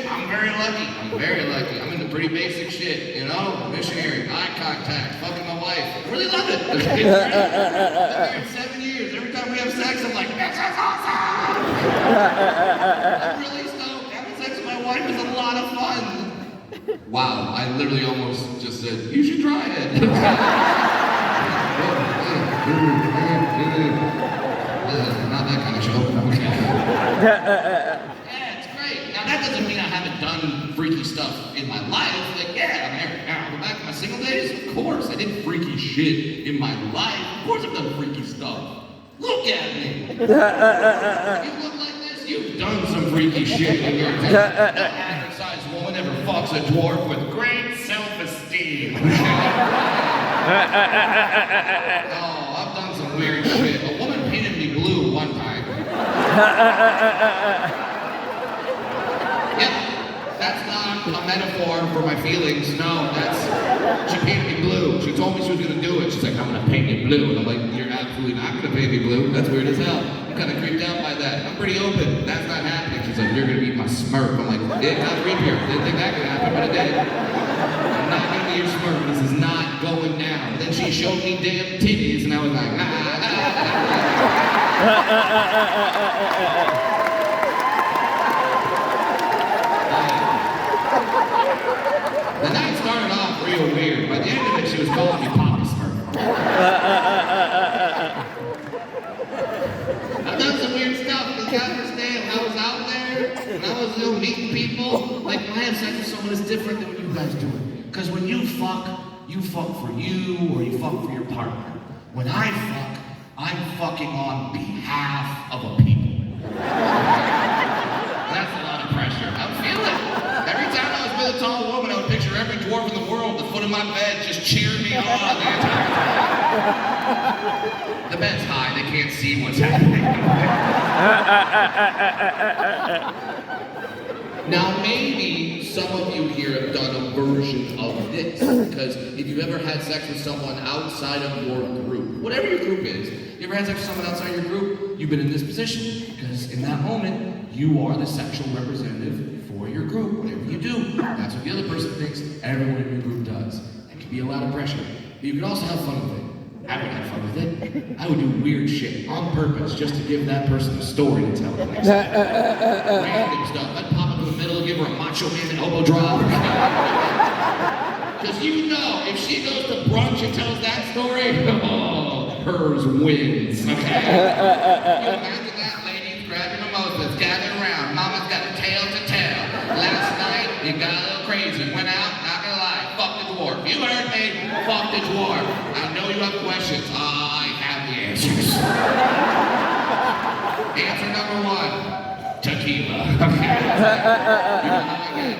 shit. I'm very lucky. I'm into pretty basic shit, you know? Missionary, eye contact, fucking my wife. I really love it. It's great. I've been married 7 years. Every time we have sex, I'm like, this is awesome! I'm really stoked. Having sex with my wife is a lot of fun. Wow, I literally almost just said, you should try it. Not that kind of show. Okay. Yeah, it's great. Now that doesn't mean I haven't done freaky stuff in my life. Like, yeah, I'm married now. Go back to my single days. Of course, I did freaky shit in my life. Of course, I've done freaky stuff. Look at me. You look like this. You've done some freaky shit in your life. No average-sized woman ever fucks a dwarf with great self-esteem. Oh, I've done some weird shit. A woman painted me blue one time. Yep, that's not a metaphor for my feelings. No, she painted me blue. She told me she was gonna do it. She's like, I'm gonna paint you blue. And I'm like, you're absolutely not gonna paint me blue. That's weird as hell. I'm kind of creeped out by that. I'm pretty open. That's not happening. She's like, you're gonna be my Smurf. I'm like, it got creepier. Didn't think that could happen, but it did. I'm not gonna be your Smurf. This is not going down. Then she showed me damn titties, and I was like, The night started off real weird. By the end of it, she was calling me Papa Smurf. I've done some weird stuff. You gotta understand, I was out there, and I was meeting people. Like, when I have sex with someone, it's different than when you guys do it. Because when you fuck for you, or you fuck for your partner. When I fuck, I'm fucking on behalf of a people. That's a lot of pressure. I feel it. Every time I was with a tall woman, I would picture every dwarf in the world at the foot of my bed just cheering me on the entire time. The bed's high, they can't see what's happening. Now maybe some of you here have done a version of this, because if you've ever had sex with someone outside of your group, whatever your group is, you ever had sex with someone outside your group, you've been in this position, because in that moment, you are the sexual representative for your group. Whatever you do, that's what the other person thinks everyone in your group does. It can be a lot of pressure, but you can also have fun with it. I would have fun with it. I would do weird shit on purpose just to give that person a story to tell the next time. Random stuff. I'd pop up in the middle and give her a Macho Man elbow drop. Because you know, if she goes to brunch and tells that story, oh, hers wins, okay? You imagine that, ladies grabbing mimosas, gathering around. Mama's got a tale to tell. Last night, you got a little crazy. Went out, not gonna lie, fuck the dwarf. You heard me, fuck the dwarf. I know you have questions. I have the answers. Answer number 1, tequila. Okay.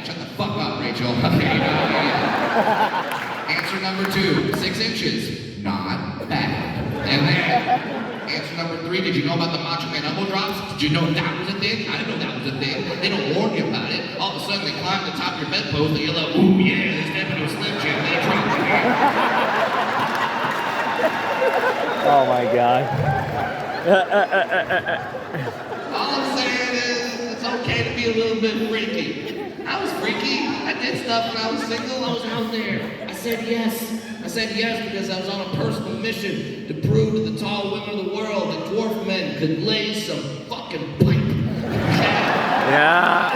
Shut the fuck up, Rachel. Okay. Answer number 2, 6 inches. Not bad. And then, answer number 3, did you know about the Macho Man elbow drops? Did you know that was a thing? I didn't know that was a thing. They don't warn you about it. All of a sudden, they climb to the top of your bedpost and you're like, ooh, yeah, they step into a Slim Jim and they drop you. Oh my God. All I'm saying is, it's okay to be a little bit freaky. I was freaky. I did stuff when I was single. I was out there. I said yes. I said yes because I was on a personal mission to prove to the tall women of the world that dwarf men could lay some fucking pipe. Yeah.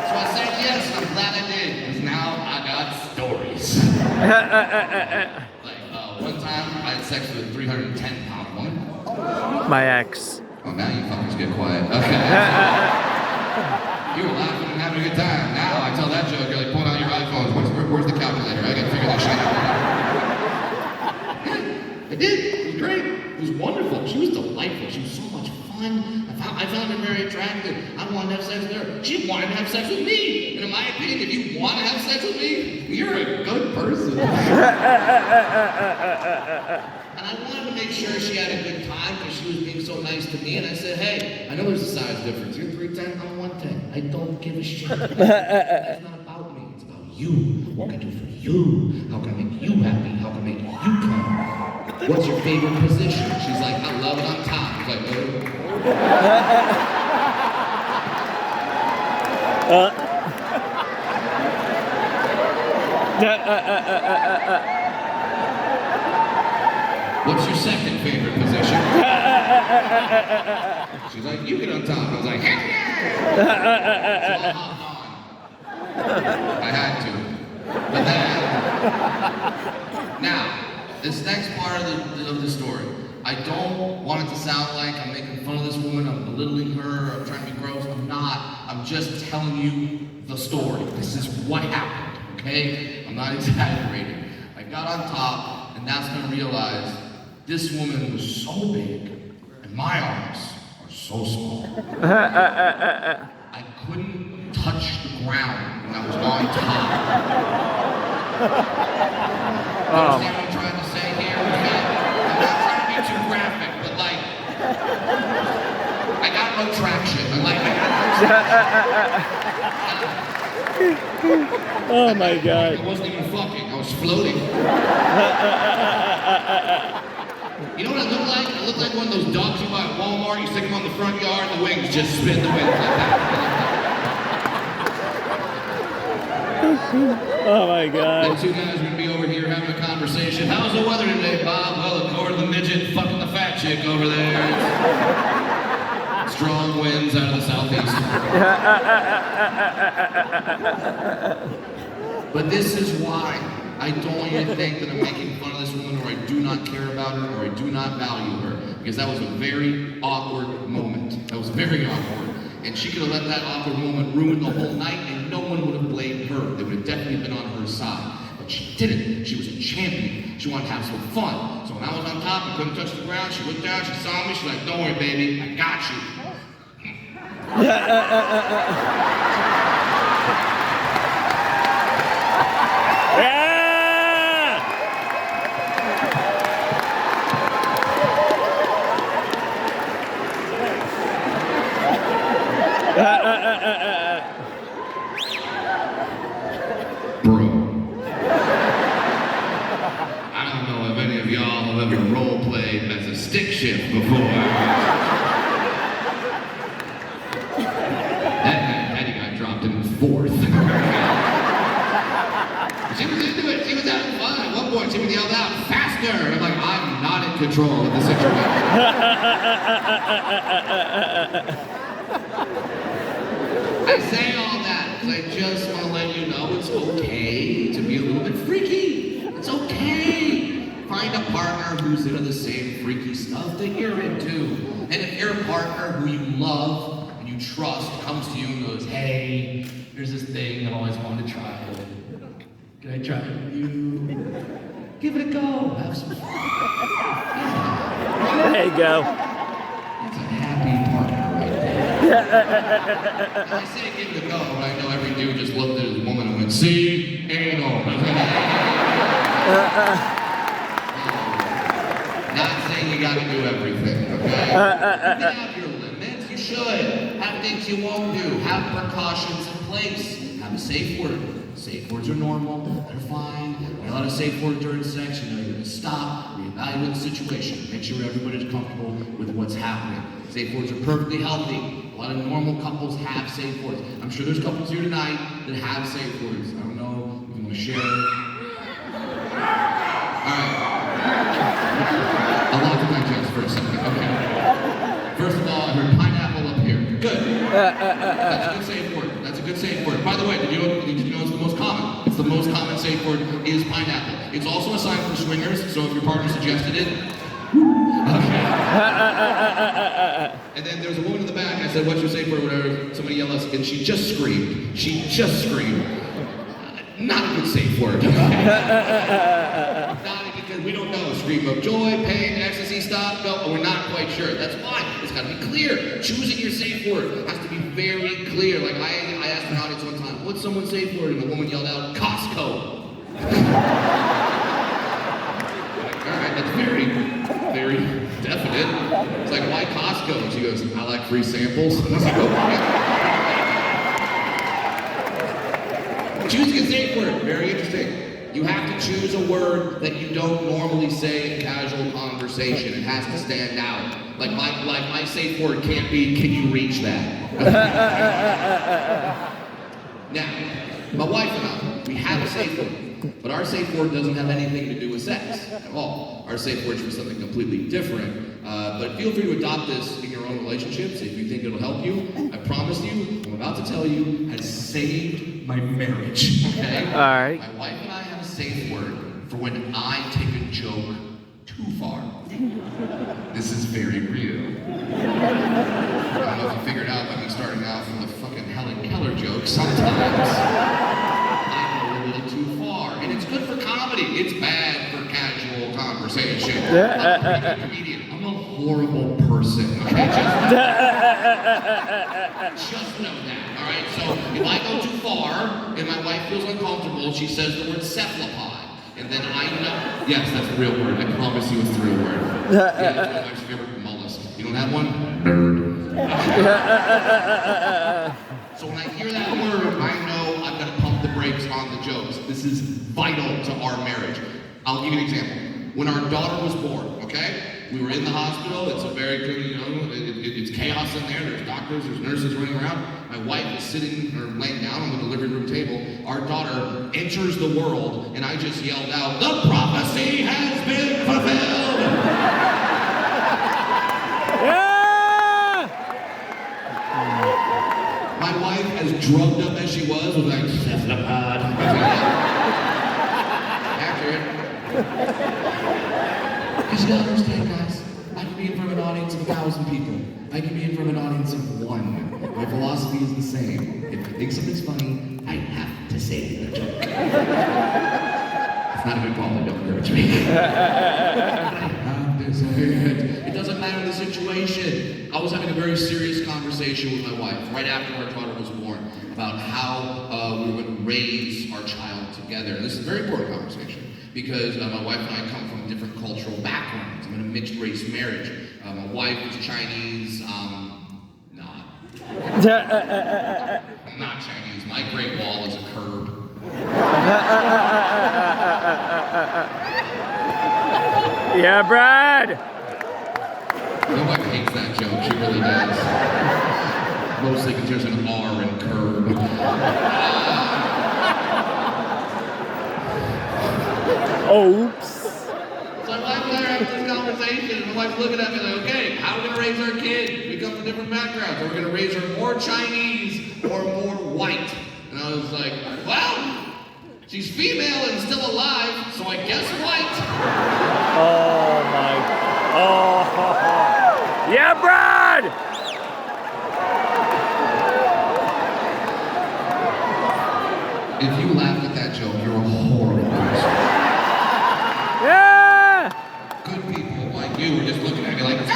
So I said yes, and I'm glad I did, because now I got stories. Like, one time I had sex with a 310-pound woman. My ex. Oh, now you fuckers get quiet. Okay. You were laughing and having a good time. Now I tell that joke, you're like, pulling out your iPhones. Where's the calculator? I gotta figure this shit out. Yeah, I did. It was great. It was wonderful. She was delightful. She was so much fun. I found her very attractive. I wanted to have sex with her. She wanted to have sex with me. And in my opinion, if you want to have sex with me, you're a good person. And I wanted to make sure she had a good time because she was being so nice to me. And I said, hey, I know there's a size difference. You're 310, I'm 110. I don't give a shit. It's not about me. It's about you. What can I do for you? How can I make you happy? How can I make you come? What's your favorite position? She's like, I love it on top. I was like, oh. What's your second favorite position? She's like, you get on top. I was like, heck yeah! So I hopped on. I had to. But then, now, this next part of the story, I don't want it to sound like I'm making fun of this woman, I'm belittling her, I'm trying to be gross. I'm not. I'm just telling you the story. This is what happened, okay? I'm not exaggerating. I got on top, and that's when I realized this woman was so big, and my arms are so small. I couldn't touch the ground when I was on top. Understand what I'm trying to say here? I'm not trying to be too graphic, but like, I got no traction. I got Oh my God. I wasn't even fucking, I was floating. You know what I look like? I look like one of those dogs you buy at Walmart, you stick them on the front yard, and the wings just spin the wings like that. Oh my God. The two guys are gonna be over here having a conversation. How's the weather today, Bob? Well, according to the midget fucking the fat chick over there. Strong winds out of the southeast. But this is why I don't want you to think that I'm making fun of this woman, or I do not care about her, or I do not value her. Because that was a very awkward moment. That was very awkward. And she could have let that awkward moment ruin the whole night, and no one would have blamed her. They would have definitely been on her side. But she didn't. She was a champion. She wanted to have some fun. So when I was on top and couldn't touch the ground, she looked down, she saw me, she's like, don't worry, baby, I got you. Bro. I don't know if any of y'all have ever role played as a stick shift before. That got dropped in fourth. She was into it. She was having fun. At one point, she would yell out, faster! And I'm like, I'm not in control of the situation. I say all that because I just want to let you know it's okay to be a little bit freaky. It's okay. Find a partner who's into the same freaky stuff that you're into. And if you're a partner who you love and you trust comes to you and goes, hey, there's this thing I always wanted to try. Can I try it with you? Give it a go. Have some fun. There you go. It's a happy partner. I say give it a go, but I know every dude just looked at his woman and went, see, anal. Not saying you gotta do everything, okay? You can have your limits, you should. Have things you won't do. Have precautions in place. Have a safe word. Safe words are normal, they're fine. When a lot of safe words during sex, you know you're gonna stop, reevaluate the situation, make sure everybody's comfortable with what's happening. Safe words are perfectly healthy. A lot of normal couples have safe words. I'm sure there's couples here tonight that have safe words. I don't know if you want to share. Alright. I'll have to digest for a second. Okay. First of all, I heard pineapple up here. Good. That's a good safe word. That's a good safe word. By the way, did you know it's the most common? It's the most common safe word is pineapple. It's also a sign for swingers, so if your partner suggested it, okay. And then there was a woman in the back, I said, what's your safe word, whatever, somebody yelled us, and she just screamed. She just screamed. Not a good safe word. Not because we don't know. Scream of joy, pain, ecstasy, stop, no, we're not quite sure. That's why. It's got to be clear. Choosing your safe word has to be very clear. Like I asked an audience one time, what's someone's safe word? And the woman yelled out, Costco. Alright, that's very definite. It's like, why Costco? And she goes, I like free samples. And I was like, okay. Choosing a safe word, very interesting. You have to choose a word that you don't normally say in casual conversation. It has to stand out. Like my safe word can't be, can you reach that? Now, my wife and I, we have a safe word, but our safe word doesn't have anything to do with sex at all. Our safe word is for something completely different. But feel free to adopt this in your own relationships if you think it'll help you. I promise you, I'm about to tell you, has saved my marriage. Okay? All right. My wife and I have a safe word for when I take a joke too far. This is very real. I don't know if you figured out by me starting out from the fucking Helen Keller joke. Sometimes I go a little too far, and it's good for comedy. It's bad for casual conversation. I'm a pretty good comedian. I'm a horrible person. Okay, just know that. All right. So if I go too far and my wife feels uncomfortable, she says the word cephalopod. And then I know, yes, that's the real word. I promise you it's the real word. Yeah, it's my wife's favorite mollusk. You don't have one? Nerd. So when I hear that word, I know I've got to pump the brakes on the jokes. This is vital to our marriage. I'll give you an example. When our daughter was born, okay? We were in the hospital. It's a very good, it's chaos in there. There's doctors, there's nurses running around. My wife is sitting or laying down on the delivery room table. Our daughter enters the world, and I just yelled out, "The prophecy has been fulfilled!" Yeah! My wife, as drugged up as she was like, "Cephalopod." Accurate. Because you gotta understand, guys, I can be in front of an audience of 1,000 people. I can be in front of an audience of 1. My philosophy is the same. If I think something's funny, I have to say the joke. It's not a good call, don't encourage me. I have to say it. It doesn't matter the situation. I was having a very serious conversation with my wife right after our daughter was born about how we would raise our child together. And this is a very important conversation. Because my wife and I come from different cultural backgrounds. I'm in a mixed race marriage. My wife is Chinese, not. I'm not Chinese. My Great Wall is a curb. Yeah, Brad! My wife hates that joke. She really does. Mostly because there's an R in curb. Oops. So my wife and I are having this conversation, and my wife's looking at me like, okay, how are we gonna raise our kid? We come from different backgrounds. Are we gonna raise her more Chinese or more white? And I was like, well, she's female and still alive, so I guess white. Oh my. Oh. Yeah, Brad! If you laughed at that joke, you're a horrible person. Yeah! Good people like you were just looking at me like, I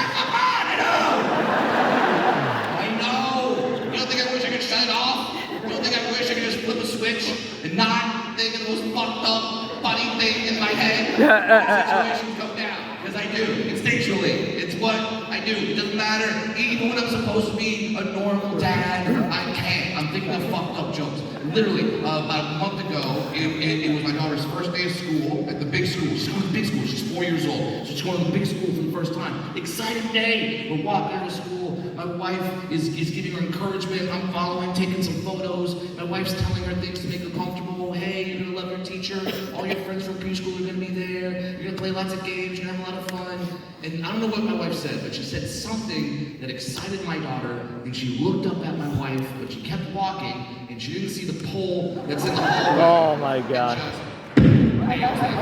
know! You don't think I wish I could shut it off? You don't think I wish I could just flip a switch and not think of the most fucked up, funny thing in my head? Situations come down, because I do, instinctually. It's what I do. It doesn't matter. Even when I'm supposed to be a normal dad, I can't. I'm thinking of fucked up jokes. Literally, about a month ago, it was my daughter's first day of school at the big school. She's going to the big school. She's 4 years old. So she's going to the big school for the first time. Exciting day. We're walking her to school. My wife is giving her encouragement. I'm following, taking some photos. My wife's telling her things to make her comfortable. Hey, you're going to love your teacher. All your friends from preschool are going to be there. You're going to play lots of games. You're going to have a lot of fun. And I don't know what my wife said, but she said something that excited my daughter. And she looked up at my wife, but she kept walking. And she didn't see the pole that's in the hallway. Oh my God. Nails it.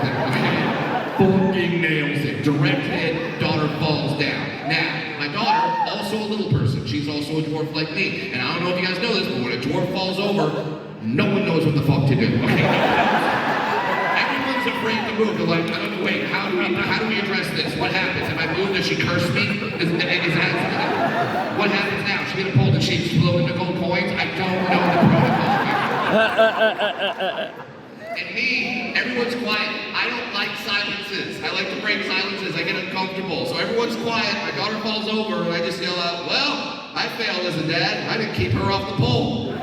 Fucking nails it. Direct hit, daughter falls down. Now, my daughter, also a little person. She's also a dwarf like me. And I don't know if you guys know this, but when a dwarf falls over, no one knows what the fuck to do. Okay? Everyone's afraid to move. They're like, I don't know, wait, how do we address this? What happens? If I move, does she curse me? What happens now? She get a pole, does she explode into gold coins? I don't know the protocol. And me, everyone's quiet. I don't like silences. I like to break silences. I get uncomfortable. So everyone's quiet. My daughter falls over, and I just yell out, well, I failed as a dad. I didn't keep her off the pole.